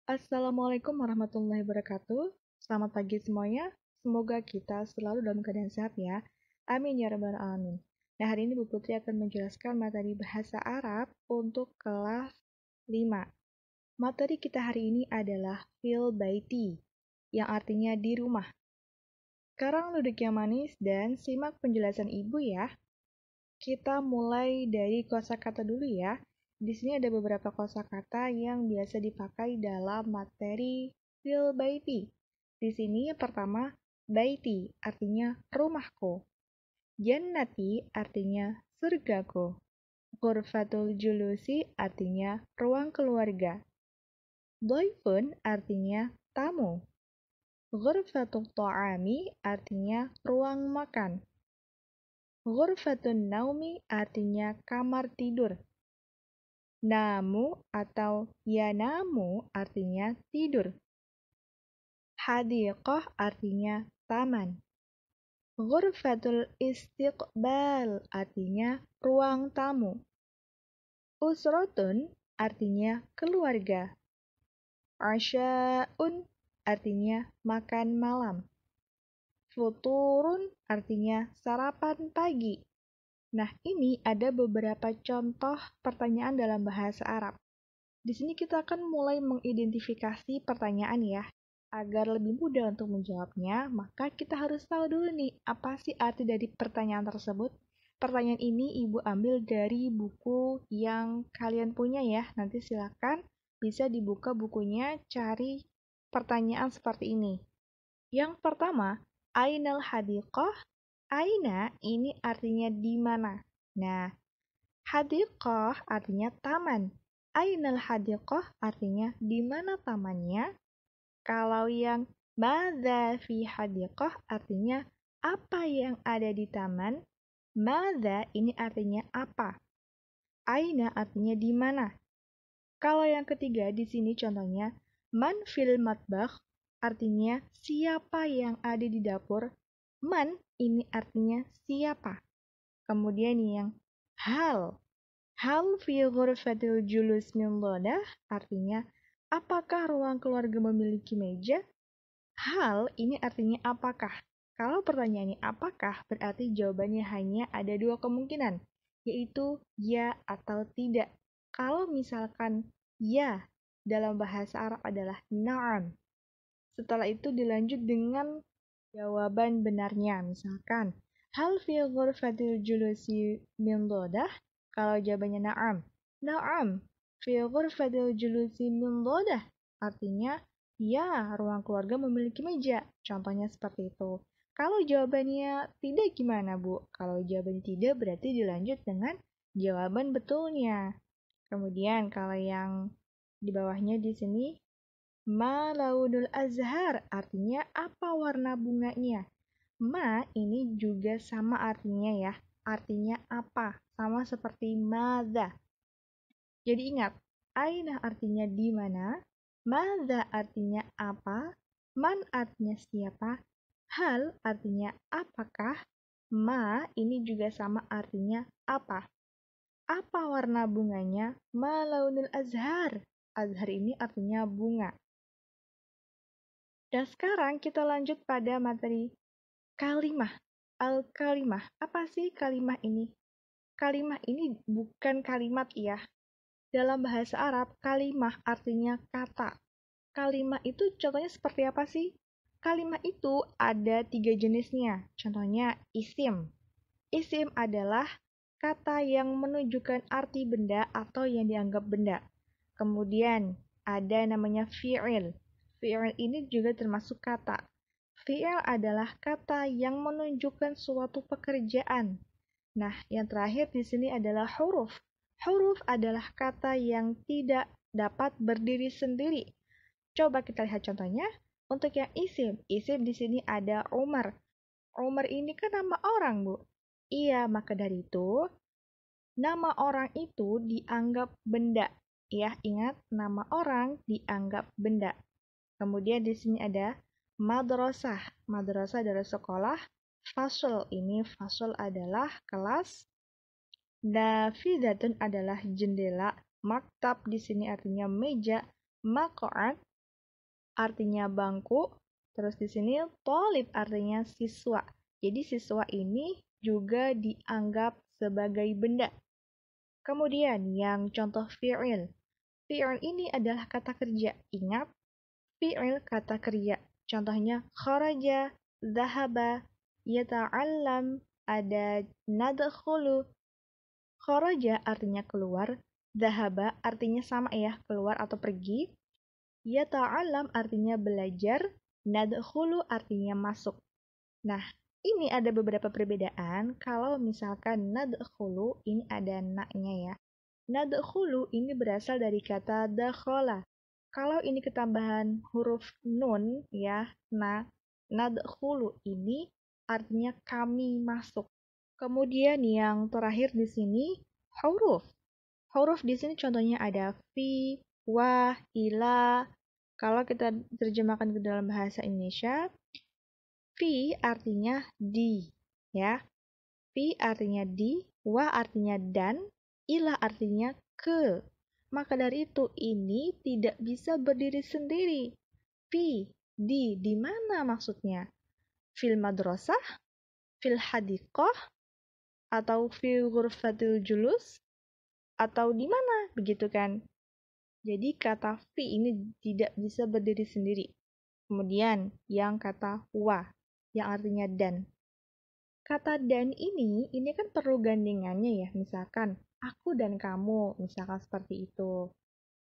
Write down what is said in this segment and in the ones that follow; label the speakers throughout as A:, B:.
A: Assalamualaikum warahmatullahi wabarakatuh. Selamat pagi semuanya. Semoga kita selalu dalam keadaan sehat ya. Amin ya rabbal alamin. Nah, hari ini Bu Putri akan menjelaskan materi bahasa Arab untuk kelas 5. Materi kita hari ini adalah fil baiti, yang artinya di rumah. Sekarang duduk yang manis dan simak penjelasan Ibu ya. Kita mulai dari kosakata dulu ya. Di sini ada beberapa kosakata yang biasa dipakai dalam materi fil baiti. Di sini yang pertama, baiti artinya rumahku. Jannati artinya surgaku. Ghurfatul julusi artinya ruang keluarga. Dhaifun artinya tamu. Ghurfatul ta'ami artinya ruang makan. Ghurfatun naumi artinya kamar tidur. Namu atau yanamu artinya tidur. Hadiqah artinya taman. Ghurfatul istiqbal artinya ruang tamu. Usratun artinya keluarga. Asya'un artinya makan malam. Futurun artinya sarapan pagi. Nah, ini ada beberapa contoh pertanyaan dalam bahasa Arab. Di sini kita akan mulai mengidentifikasi pertanyaan ya. Agar lebih mudah untuk menjawabnya, maka kita harus tahu dulu nih, apa sih arti dari pertanyaan tersebut? Pertanyaan ini Ibu ambil dari buku yang kalian punya ya. Nanti silakan bisa dibuka bukunya, cari pertanyaan seperti ini. Yang pertama, Ainal hadiqah. Aina ini artinya di mana. Nah, hadiqah artinya taman. Ainal hadiqah artinya di mana tamannya. Kalau yang madza fi hadiqah artinya apa yang ada di taman. Madza ini artinya apa. Aina artinya di mana. Kalau yang ketiga di sini contohnya man fil matbakh artinya siapa yang ada di dapur. Man ini artinya siapa. Kemudian yang hal. Hal fi ghurfatil julus min dhadah artinya apakah ruang keluarga memiliki meja? Hal ini artinya apakah. Kalau pertanyaannya apakah berarti jawabannya hanya ada dua kemungkinan, yaitu ya atau tidak. Kalau misalkan ya dalam bahasa Arab adalah na'am. Setelah itu dilanjut dengan jawaban benarnya. Misalkan, hal fi ghurfatil julusi min dhadah? Kalau jawabannya na'am. Na'am fi ghurfatil julusi min dhadah. Artinya, ya, ruang keluarga memiliki meja. Contohnya seperti itu. Kalau jawabannya tidak gimana, Bu? Kalau jawabannya tidak berarti dilanjut dengan jawaban betulnya. Kemudian kalau yang di bawahnya di sini ma launul azhar artinya apa warna bunganya. Ma ini juga sama artinya ya. Artinya apa? Sama seperti madza. Jadi ingat, aina artinya di mana, madza artinya apa, man artinya siapa, hal artinya apakah, ma ini juga sama artinya apa. Apa warna bunganya? Ma launul azhar. Azhar ini artinya bunga. Dan sekarang kita lanjut pada materi kalimah. Al-kalimah. Apa sih kalimah ini? Kalimah ini bukan kalimat ya. Dalam bahasa Arab, kalimah artinya kata. Kalimah itu contohnya seperti apa sih? Kalimah itu ada 3 jenisnya. Contohnya isim. Isim adalah kata yang menunjukkan arti benda atau yang dianggap benda. Kemudian ada namanya fi'il. Fi'il ini juga termasuk kata. Fi'il adalah kata yang menunjukkan suatu pekerjaan. Nah, yang terakhir di sini adalah huruf. Huruf adalah kata yang tidak dapat berdiri sendiri. Coba kita lihat contohnya. Untuk yang isim di sini ada Umar. Umar ini kan nama orang, Bu. Iya, maka dari itu nama orang itu dianggap benda. Ya, ingat nama orang dianggap benda. Kemudian di sini ada madrasah. Madrasah adalah sekolah. Fasl ini fasl adalah kelas. Nafidatun adalah jendela. Maktab di sini artinya meja. Maq'ad artinya bangku. Terus di sini thalib artinya siswa. Jadi siswa ini juga dianggap sebagai benda. Kemudian yang contoh fi'il. Fi'il ini adalah kata kerja. Ingat, fi'il kata kerja. Contohnya kharaja, dhahaba, yata'allam, ada nadkhulu. Kharaja artinya keluar, dhahaba artinya sama ya, keluar atau pergi. Yata'allam artinya belajar, nadkhulu artinya masuk. Nah, ini ada beberapa perbedaan. Kalau misalkan nadkhulu, ini ada na-nya ya. Nadkhulu ini berasal dari kata dakhala. Kalau ini ketambahan huruf nun ya, nadkhulu ini artinya kami masuk. Kemudian yang terakhir di sini huruf. Huruf di sini contohnya ada fi, wa, ila. Kalau kita terjemahkan ke dalam bahasa Indonesia, fi artinya di, ya. Fi artinya di, wa artinya dan, ila artinya ke. Maka dari itu ini tidak bisa berdiri sendiri. Fi, di mana maksudnya? Fil madrasah, fil hadiqah, atau fi ghurfatil julus, atau di mana? Begitu kan? Jadi kata fi ini tidak bisa berdiri sendiri. Kemudian yang kata wa, yang artinya dan. Kata dan ini kan perlu gandengannya ya. Misalkan, aku dan kamu, misalkan seperti itu.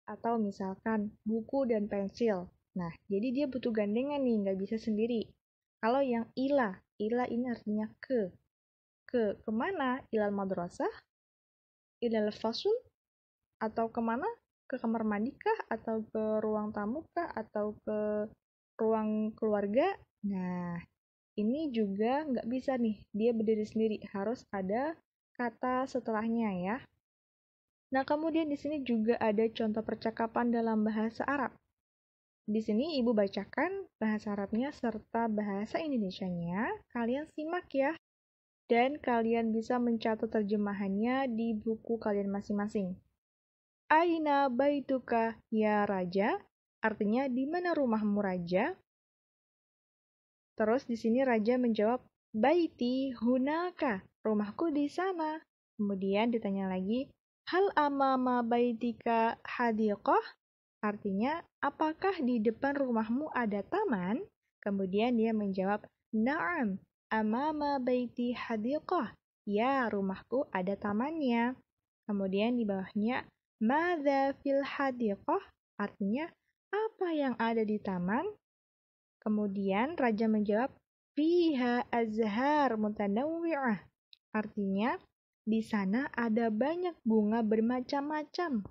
A: Atau misalkan, buku dan pensil. Nah, jadi dia butuh gandengan nih, nggak bisa sendiri. Kalau yang ila ini artinya ke. Kemana? Ilal madrasah? Ilal fasul? Atau kemana? Ke kamar mandi kah? Atau ke ruang tamu kah? Atau ke ruang keluarga? Nah, ini juga nggak bisa nih, dia berdiri sendiri, harus ada kata setelahnya ya. Nah, kemudian di sini juga ada contoh percakapan dalam bahasa Arab. Di sini Ibu bacakan bahasa Arabnya serta bahasa Indonesianya, kalian simak ya. Dan kalian bisa mencatat terjemahannya di buku kalian masing-masing. Aina baituka ya raja? Artinya, di mana rumahmu raja? Terus di sini raja menjawab, baiti hunaka, rumahku di sana. Kemudian ditanya lagi, hal amama baitika hadiqah? Artinya, apakah di depan rumahmu ada taman? Kemudian dia menjawab, na'am, amama baiti hadiqah. Ya, rumahku ada tamannya. Kemudian di bawahnya, madza fil hadiqah? Artinya, apa yang ada di taman? Kemudian raja menjawab, fiha azhar mutanawwi'ah. Artinya, di sana ada banyak bunga bermacam-macam.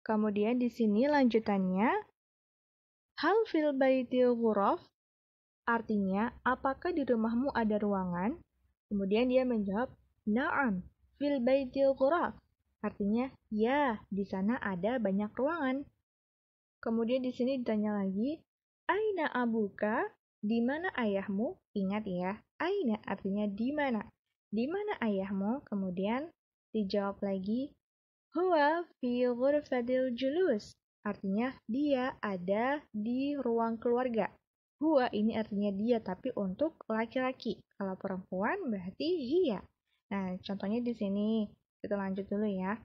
A: Kemudian di sini lanjutannya, hal fil baitil ghuraf? Artinya, apakah di rumahmu ada ruangan? Kemudian dia menjawab, na'am, fil baitil ghuraf. Artinya, ya, di sana ada banyak ruangan. Kemudian di sini ditanya lagi, aina abuka? Di mana ayahmu? Ingat ya, aina artinya di mana. Di mana ayahmu? Kemudian dijawab lagi, huwa fi ghurfatil julus. Artinya dia ada di ruang keluarga. Huwa ini artinya dia, tapi untuk laki-laki. Kalau perempuan berarti hiya. Nah, contohnya di sini. Kita lanjut dulu ya.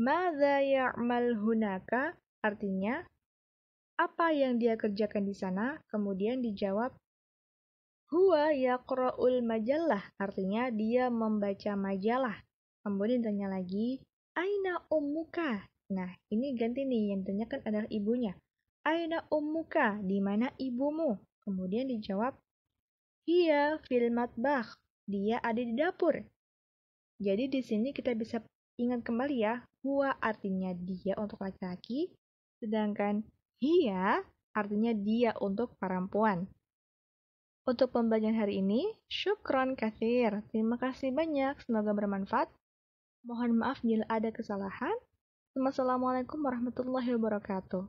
A: Madza ya'mal hunaka? Artinya, apa yang dia kerjakan di sana? Kemudian dijawab, huwa yaqra'ul majallah, artinya dia membaca majalah. Kemudian ditanya lagi, aina ummuka? Nah, ini ganti nih, yang ditanyakan adalah ibunya. Aina ummuka? Di mana ibumu? Kemudian dijawab, hiya fil matbakh, dia ada di dapur. Jadi di sini kita bisa ingat kembali ya, huwa artinya dia untuk laki-laki, sedangkan hiya artinya dia untuk perempuan. Untuk pembelajaran hari ini, syukron katsir. Terima kasih banyak, semoga bermanfaat. Mohon maaf bila ada kesalahan. Wassalamualaikum warahmatullahi wabarakatuh.